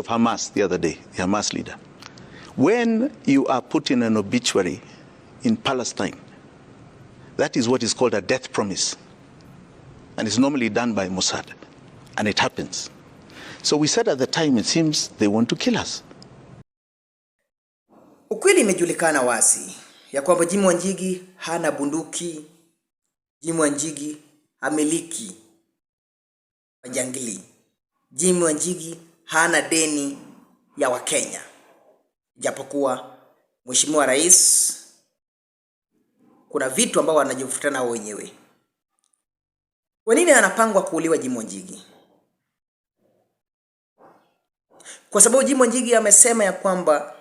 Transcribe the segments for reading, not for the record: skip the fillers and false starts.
Hamas the other day, the Hamas leader. When you are putting an obituary in Palestine, that is what is called a death promise. And it's normally done by Mossad. And it happens. So we said at the time, it seems they want to kill us. Ukweli imejulikana wazi ya kwamba JIMI WANJIGI hana bunduki, JIMI WANJIGI hamiliki majangili, JIMI WANJIGI hana deni ya Wakenya. Japokuwa Mheshimiwa Rais kuna vitu ambao wanajifutana wenyewe. Kwa nini anapangwa kuuliwa JIMI WANJIGI? Kwa sababu JIMI WANJIGI amesema ya kwamba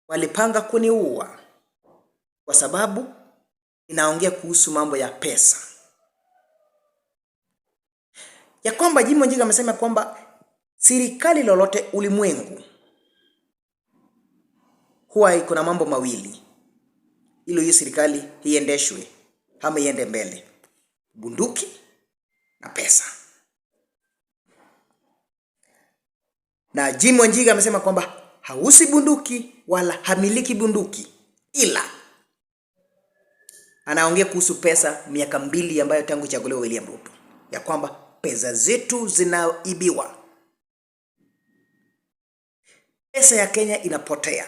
walipanga kuniua kwa sababu inaongea kuhusu mambo ya pesa. Ya kwamba JIMI WANJIGI amesema kwamba serikali lolote ulimwengu huwa iko na mambo mawili ili hiyo serikali iendeshwe ama iende mbele: bunduki na pesa. Na JIMI WANJIGI amesema kwamba hausi bunduki wala hamiliki bunduki, ila anaongea kuhusu pesa miaka 2 ambayo tangu chaguliwa William Ruto, ya kwamba pesa zetu zinaibiwa. Pesa ya Kenya inapotea.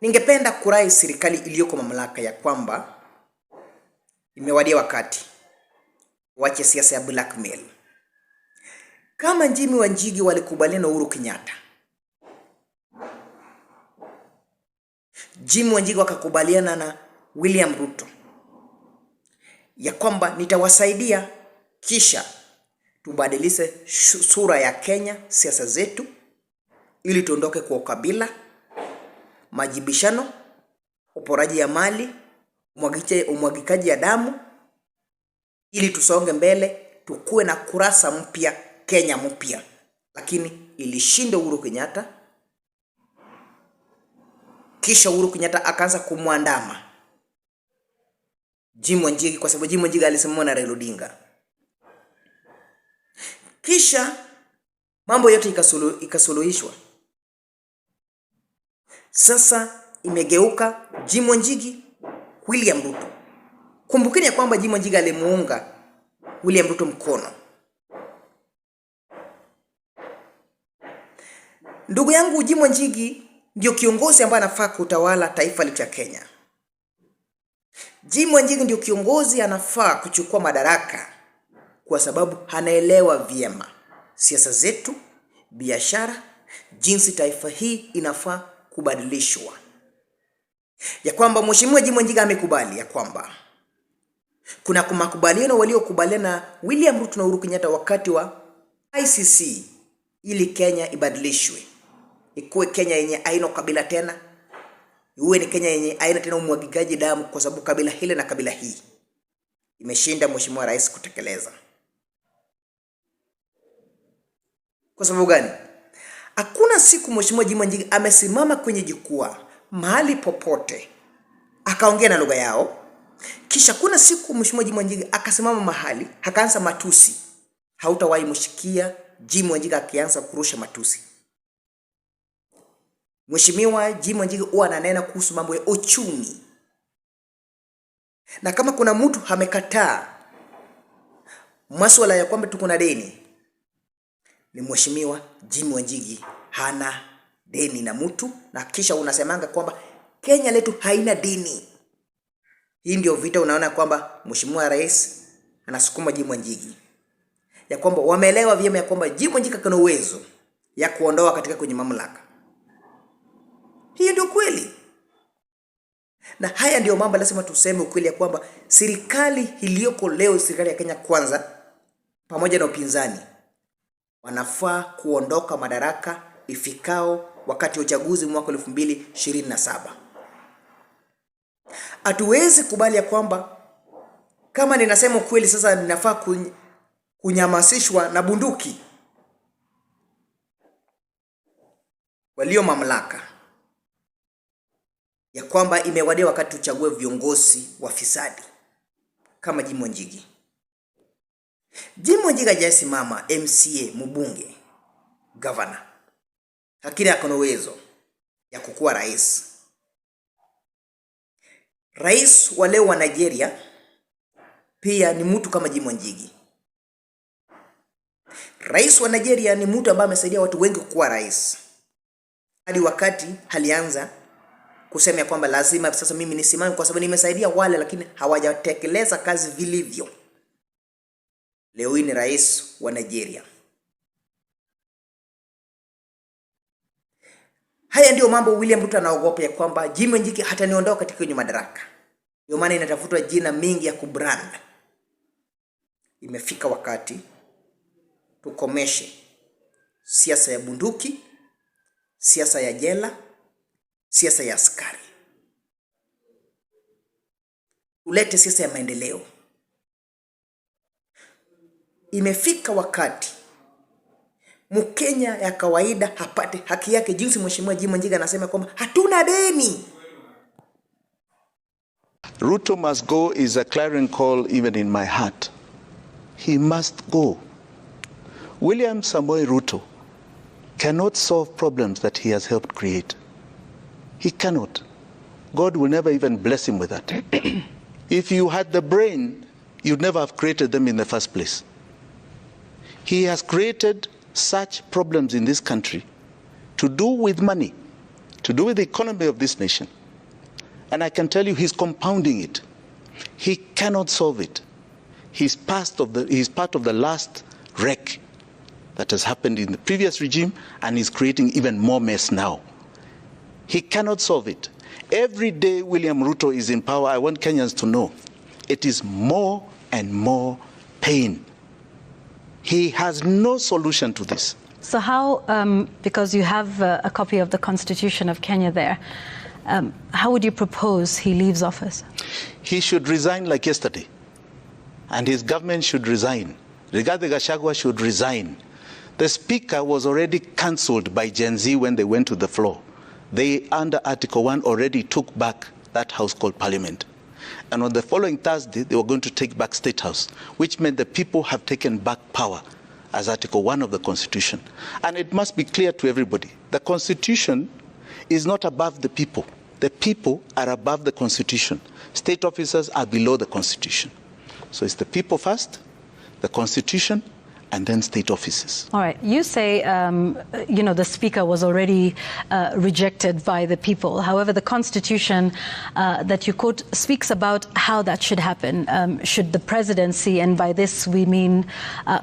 Ningependa kurai serikali iliyoko mamlaka ya kwamba imewadia wakati wache siasa ya blackmail. Kama JIMI WANJIGI walikubaliana na Uhuru Kenyatta, JIMI WANJIGI wakakubaliana na William Ruto ya kwamba nitawasaidia kisha tubadilishe sura ya Kenya, siasa zetu, ili tuondoke kwa ukabila, majibishano, uporaji ya mali, umwagikaji ya damu, ili tusonge mbele, tukue na kurasa mpya, Kenya mpya. Lakini ilishinda Uhuru Kenyatta. Kisha Uhuru Kenyatta akaanza kumwandama JIMI WANJIGI kwa sababu JIMI WANJIGI alisimama na Raila Odinga. Kisha mambo yote ikasuluhishwa. Sasa imegeuka JIMI WANJIGI William Ruto. Kumbukeni ya kwamba JIMI WANJIGI alimuunga William Ruto mkono. Ndugu yangu, JIMI WANJIGI ndio kiongozi ambaye anafaa kutawala taifa letu la Kenya. JIMI WANJIGI ndio kiongozi anafaa kuchukua madaraka kwa sababu anaelewa vyema siasa zetu, biashara, jinsi taifa hii inafaa kubadilishwa. Ya kwamba Mheshimiwa JIMI WANJIGI amekubali ya kwamba kuna makubaliano waliokubaliana William Ruto na Uhuru Kenyatta wakati wa ICC ili Kenya ibadilishwe. Ikuwe Kenya yenye haina kabila tena. Iwe ni Kenya yenye haina tena umwagikaji damu kwa sababu kabila hile na kabila hii. Imeshinda Mheshimiwa Rais kutekeleza. Kwa sababu gani? Hakuna siku Mheshimiwa JIMI WANJIGI amesimama kwenye jukwaa mahali popote akaongea na lugha yao. Kisha kuna siku Mheshimiwa JIMI WANJIGI akasimama mahali akaanza matusi. Hautawahi mshikia JIMI WANJIGI akianza kurusha matusi. Mheshimiwa JIMI WANJIGI huwa ananena kuhusu mambo ya uchumi. Na kama kuna mtu amekataa masuala ya kwamba tuko na deni, ni Mheshimiwa JIMI WANJIGI. Hana deni na mtu, na kisha unasemanga kwamba Kenya letu haina deni. Hii ndio vita unaona kwamba Mheshimiwa Rais anasukuma JIMI WANJIGI. Ya kwamba wameelewa vyema ya kwamba JIMI WANJIGI kana uwezo ya kuondoa katika kwenye mamlaka. Hiyo ndio kweli. Na haya ndio mambo lazima tuseme ukweli ya kwamba serikali iliyoko leo, serikali ya Kenya Kwanza pamoja na upinzani, wanafaa kuondoka madaraka ifikao wakati wa uchaguzi mwaka 2027. Hatuwezi kubali ya kwamba kama ninasema ukweli sasa ninafaa kunyamasishwa na bunduki walio mamlaka, ya kwamba imewadia wakati tuchague viongozi wafisadi kama JIMI WANJIGI. JIMI WANJIGI hajasimama MCA mbunge governor, lakini akona uwezo ya kukuwa rais. Rais wa leo wa Nigeria pia ni mtu kama JIMI WANJIGI. Rais wa Nigeria ni mtu ambaye amesaidia watu wengi kuwa rais, hadi wakati alianza kusema ya kwamba lazima sasa mimi nisimame kwa sababu nimesaidia wale, lakini hawajatekeleza kazi vilivyo. Leo hii ni rais wa Nigeria. Haya ndio mambo William Ruto anaogopa, ya kwamba JIMI WANJIGI hataniondoa katika kwenye madaraka. Ndio maana inatafutwa jina mingi ya kubrand. Imefika wakati tukomeshe siasa ya bunduki, siasa ya jela, siasa ya askari. Ulete siasa ya maendeleo. Imefika wakati Mkenya ya kawaida hapate haki yake, jinsi mheshimiwa JIMI WANJIGI anasema kwamba hatuna deni. Ruto must go is a clarion call even in my heart. He must go. William Samoei Ruto cannot solve problems that he has helped create. He cannot. God will never even bless him with that. If you had the brain, you'd never have created them in the first place. He has created such problems in this country to do with money, to do with the economy of this nation. And I can tell you, he's compounding it. He cannot solve it. He's part of the last wreck that has happened in the previous regime, and he's creating even more mess now. He cannot solve it. Every day William Ruto is in power, I want Kenyans to know, it is more and more pain. He has no solution to this. So how, because you have a copy of the Constitution of Kenya there, how would you propose he leaves office? He should resign like yesterday, and his government should resign. Rigathi Gachagua should resign. The speaker was already cancelled by Gen Z when they went to the floor. They, under Article 1, already took back that house called Parliament. And on the following Thursday, they were going to take back State House, which meant the people have taken back power as Article 1 of the Constitution. And it must be clear to everybody, the Constitution is not above the people. The people are above the Constitution. State officers are below the Constitution. So it's the people first, the Constitution, and then state offices. All right. You say, the Speaker was already rejected by the people. However, the Constitution that you quote speaks about how that should happen. Should the presidency, and by this we mean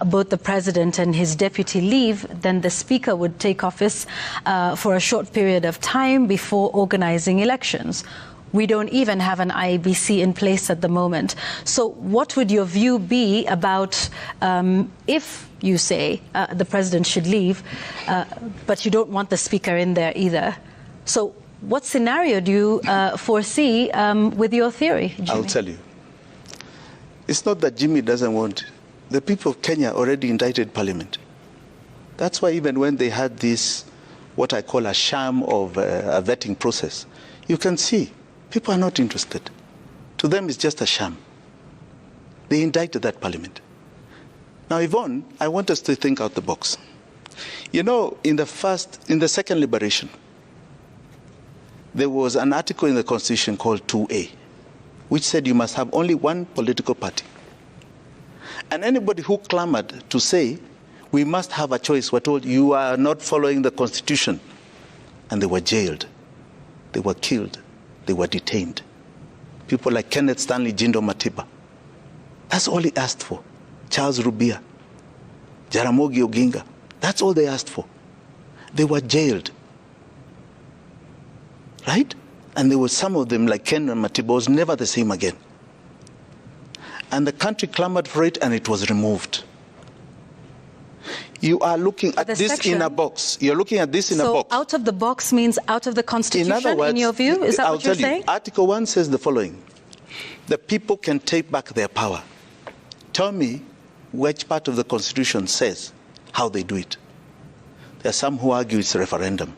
both the president and his deputy, leave, then the Speaker would take office for a short period of time before organizing elections. We don't even have an IEBC in place at the moment. So what would your view be about if you say the president should leave, but you don't want the speaker in there either? So what scenario do you foresee with your theory, JIMI? I'll tell you. It's not that JIMI doesn't want. The people of Kenya already indicted Parliament. That's why even when they had this, what I call a sham of a vetting process, you can see people are not interested. To them, it's just a sham. They indicted that Parliament. Now, Yvonne, I want us to think out the box. You know, in the second liberation, there was an article in the Constitution called 2A, which said you must have only one political party. And anybody who clamored to say, we must have a choice, were told, you are not following the Constitution. And they were jailed. They were killed. They were detained. People like Kenneth Stanley Jindo Matiba. That's all he asked for. Charles Rubia, Jaramogi Oginga. That's all they asked for. They were jailed. Right? And there were some of them, like Ken Matiba, was never the same again. And the country clamored for it, and it was removed. You are looking at this section in a box. You're looking at this in a box. So out of the box means out of the Constitution, in other words, in your view? Is that what you're saying? Article 1 says the following. The people can take back their power. Tell me which part of the Constitution says how they do it. There are some who argue it's a referendum.